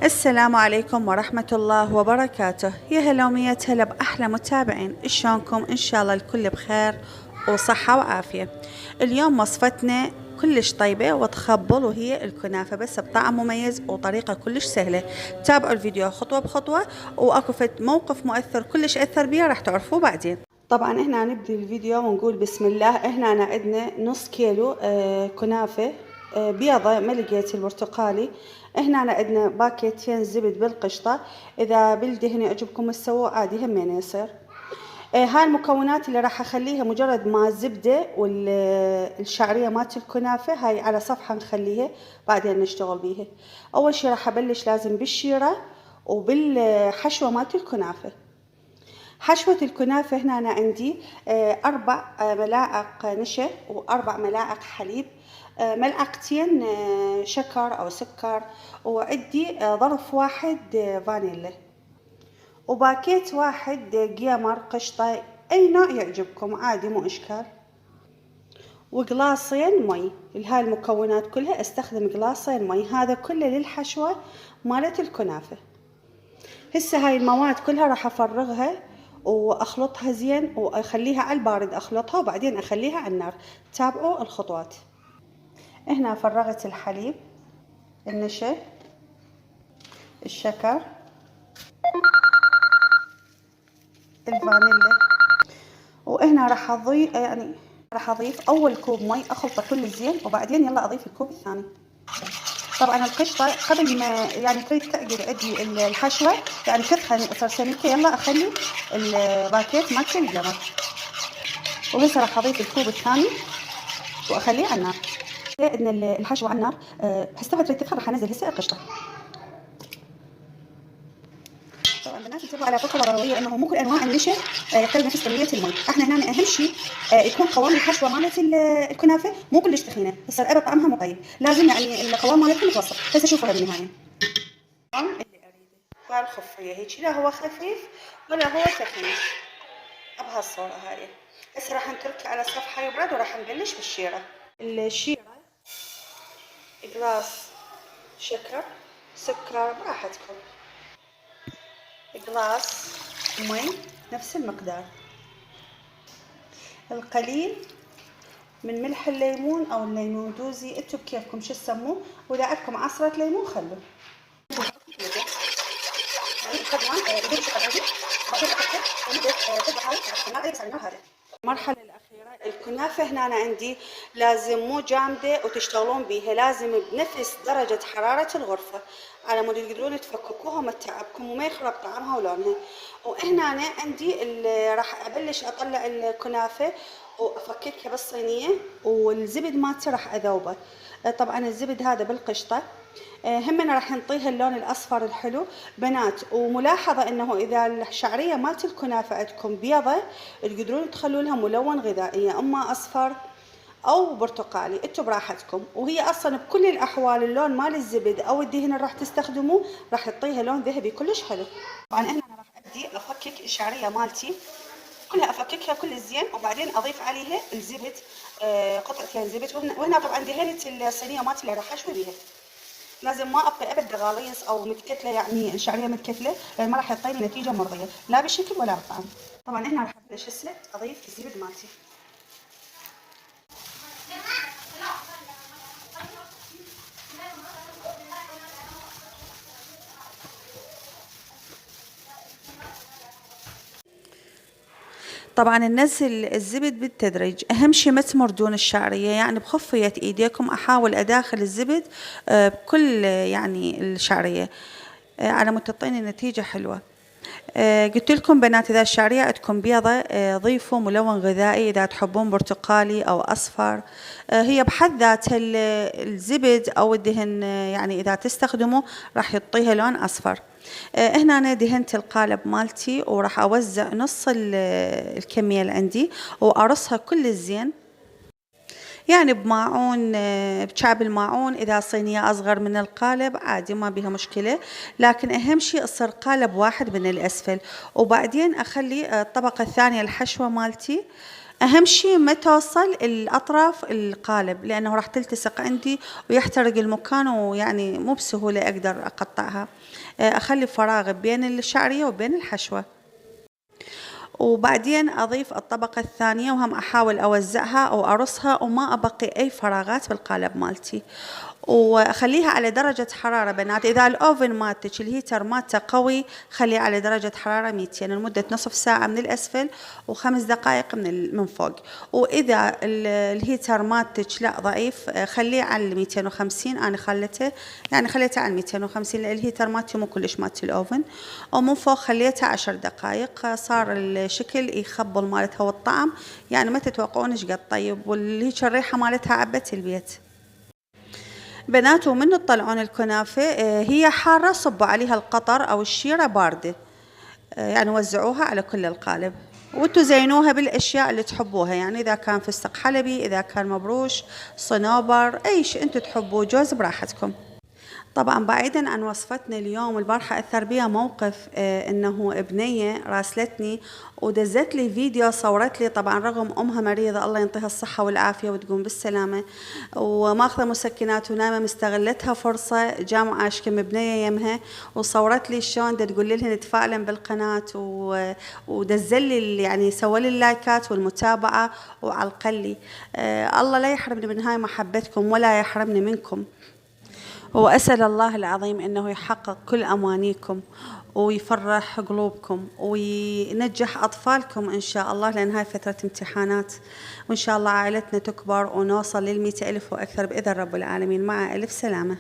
السلام عليكم ورحمة الله وبركاته. يا هلا ومية هلا بأحلى متابعين، شلونكم؟ إن شاء الله الكل بخير وصحة وعافية. اليوم وصفتنا كلش طيبة وتخبل، وهي الكنافة بس بطعم مميز وطريقة كلش سهلة. تابعوا الفيديو خطوة بخطوة، وأكو فت موقف مؤثر كلش أثر بيه راح تعرفوه بعدين. طبعا احنا نبدي الفيديو ونقول بسم الله. احنا عندنا نص كيلو كنافة بيضة ما لقيت البرتقالي. هنا عندنا باكيتين زبد بالقشطة، إذا بالدهن يعجبكم تسووه عادي همين يصير. هاي المكونات اللي راح أخليها مجرد ما الزبدة والشعرية مالت الكنافة هاي على صفحة نخليها بعدين نشتغل بيها. أول شي راح أبلش لازم بالشيرة وبالحشوة مالت الكنافة. حشوة الكنافة هنا أنا عندي 4 ملاعق نشا و4 ملاعق حليب، ملعقتين شكر أو سكر، وعندي ظرف واحد فانيلا، وباكيت واحد قيمر قشطة أي نوع يعجبكم عادي مو إشكال، وقلاصين مي. لهاي المكونات كلها استخدم قلاصين مي، هذا كله للحشوة مالت الكنافة. هسه هاي المواد كلها راح افرغها واخلطها زين واخليها على البارد، اخلطها وبعدين اخليها على النار. تابعوا الخطوات. هنا فرغت الحليب، النشا، الشكر، الفانيلا، وهنا راح اضيف اول كوب مي اخلطه كله زين، وبعدين يلا اضيف الكوب الثاني. طبعا القشطة قبل ما يعني تريد تعقد عندي الحشوة يعني كثها صار سميكة، يلا اخلي الباكيت مالت القمر. وهسه راح اضيف الكوب الثاني واخليه على النار. ان الحشوة على النار هسه تريد تدخل راح انزل هسه القشطة. طبعا بنات انتبهوا على فكرة ضرورية انه مو كل انواع النشا يحتاج نفس كمية المي. احنا هنا اهم شيء يكون قوام الحشوة مالت الكنافة مو كلش تخينة، تصير ابد طعمها مو طيب، لازم يعني القوام مالتها متوسط. هسه شوفوها بالنهاية. اللي اريده هالخفية هيك، لا هو خفيف ولا هو ثخين بهالصورة هاي. هسه راح نتركه على صفحة يبرد وراح نبلش بالشيرة. الشيرة قلاص شكر، سكر براحتكم، قلاص مي نفس المقدار، القليل من ملح الليمون او الليمون دوزي انتو بكيفكم شو تسموه، واذا عندكم عصرة ليمون خلوا. المرحلة الأخيرة الكنافة هنا أنا عندي لازم مو جامدة وتشتغلون بيها، لازم بنفس درجة حرارة الغرفة على مود تقدرون تفككوها وما تتعبكم وما يخرب طعمها ولونها. وهنا أنا عندي راح أبلش أطلع الكنافة وأفككها بالصينية، والزبد مالتي راح أذوبه. طبعا الزبد هذا بالقشطة. همنا راح نعطيها اللون الاصفر الحلو بنات. وملاحظه انه اذا الشعريه مالت الكنافه عندكم بيضه تقدرون تخلوا لها ملون غذائي، اما اصفر او برتقالي انتم براحتكم. وهي اصلا بكل الاحوال اللون مال الزبد او الدهن اللي راح تستخدموه راح يعطيها لون ذهبي كلش حلو. طبعا هنا انا راح ابدي افكك الشعريه مالتي كلها، افككها كل زين وبعدين اضيف عليها الزبد، قطعتين زبد. وهنا طبعا دهنت الصينيه مالتي اللي راح اشوي بيها. لازم ما ابقي ابد غاليص او متكتله، يعني الشعريه متكتله لان ما راح يعطيني نتيجه مرضيه لا بالشكل ولا بالطعم. طبعا هنا راح ابلش هسه اضيف الزبد مالتي. طبعا ننزل الزبد بالتدريج، اهم شي ما تمردون الشعريه، يعني بخفيه ايديكم احاول اداخل الزبد بكل يعني الشعريه على مود تعطيني نتيجه حلوه. قلت لكم بنات إذا الشعرية عندكم بيضة ضيفوا ملون غذائي، إذا تحبون برتقالي أو أصفر. هي بحد ذاتها الزبد أو الدهن يعني إذا تستخدموا راح يعطيها لون أصفر. هنا أنا دهنت القالب مالتي وراح أوزع نص الكمية اللي عندي وأرصها كل الزين، يعني بماعون بكعب الماعون. إذا صينية أصغر من القالب عادي ما بيها مشكلة، لكن أهم شيء يصير قالب واحد من الأسفل. وبعدين أخلي الطبقة الثانية الحشوة مالتي أهم شيء ما توصل الأطراف القالب، لأنه راح تلتصق عندي ويحترق المكان، ويعني مو بسهولة أقدر أقطعها. أخلي فراغ بين الشعرية وبين الحشوة. وبعدين أضيف الطبقة الثانية، وهم أحاول أوزعها أو أرصها وما أبقي أي فراغات بالقالب مالتي. وأخليها على درجة حرارة بنات. إذا الأوفن مالتك الهيتر مالته قوي خليه على درجة حرارة 200 لمدة نصف ساعة من الأسفل وخمس دقائق من فوق. وإذا الهيتر مالتك لا ضعيف خليه على 250. أنا خليته على 250 لأن الهيتر مالتي مو كلش مالت الأوفن. ومن فوق خليته 10 دقائق صار الشكل يخبل مالتها والطعم، يعني ما تتوقعون ايش قد طيب، والهيك الريحة مالتها عبت البيت. بنات ومن تطلعون الكنافة هي حارة صبوا عليها القطر أو الشيرة باردة، يعني وزعوها على كل القالب، وانتوا زينوها بالأشياء اللي تحبوها، يعني إذا كان فستق حلبي، إذا كان مبروش، صنوبر، أي شيء انتوا تحبوه، جوز براحتكم. طبعا بعيدا عن وصفتنا اليوم، البارحة أثر بيها موقف إنه بنية راسلتني ودزت لي فيديو، صورت لي طبعا رغم أمها مريضة الله ينطيها الصحة والعافية وتقوم بالسلامة، وماخذة مسكنات ونايمة، مستغلتها فرصة جامعة أشكم بنية يمها، وصورت لي شلون تقول لهم تفاعلا بالقناة ودزل لي يعني سوى لي اللايكات والمتابعة وعلقلي. الله لا يحرمني من هاي محبتكم ولا يحرمني منكم. وأسأل الله العظيم أنه يحقق كل أمانيكم ويفرح قلوبكم وينجح أطفالكم إن شاء الله، لأن هاي فترة امتحانات، وإن شاء الله عائلتنا تكبر ونوصل لل100,000 وأكثر بإذن رب العالمين. مع ألف سلامة.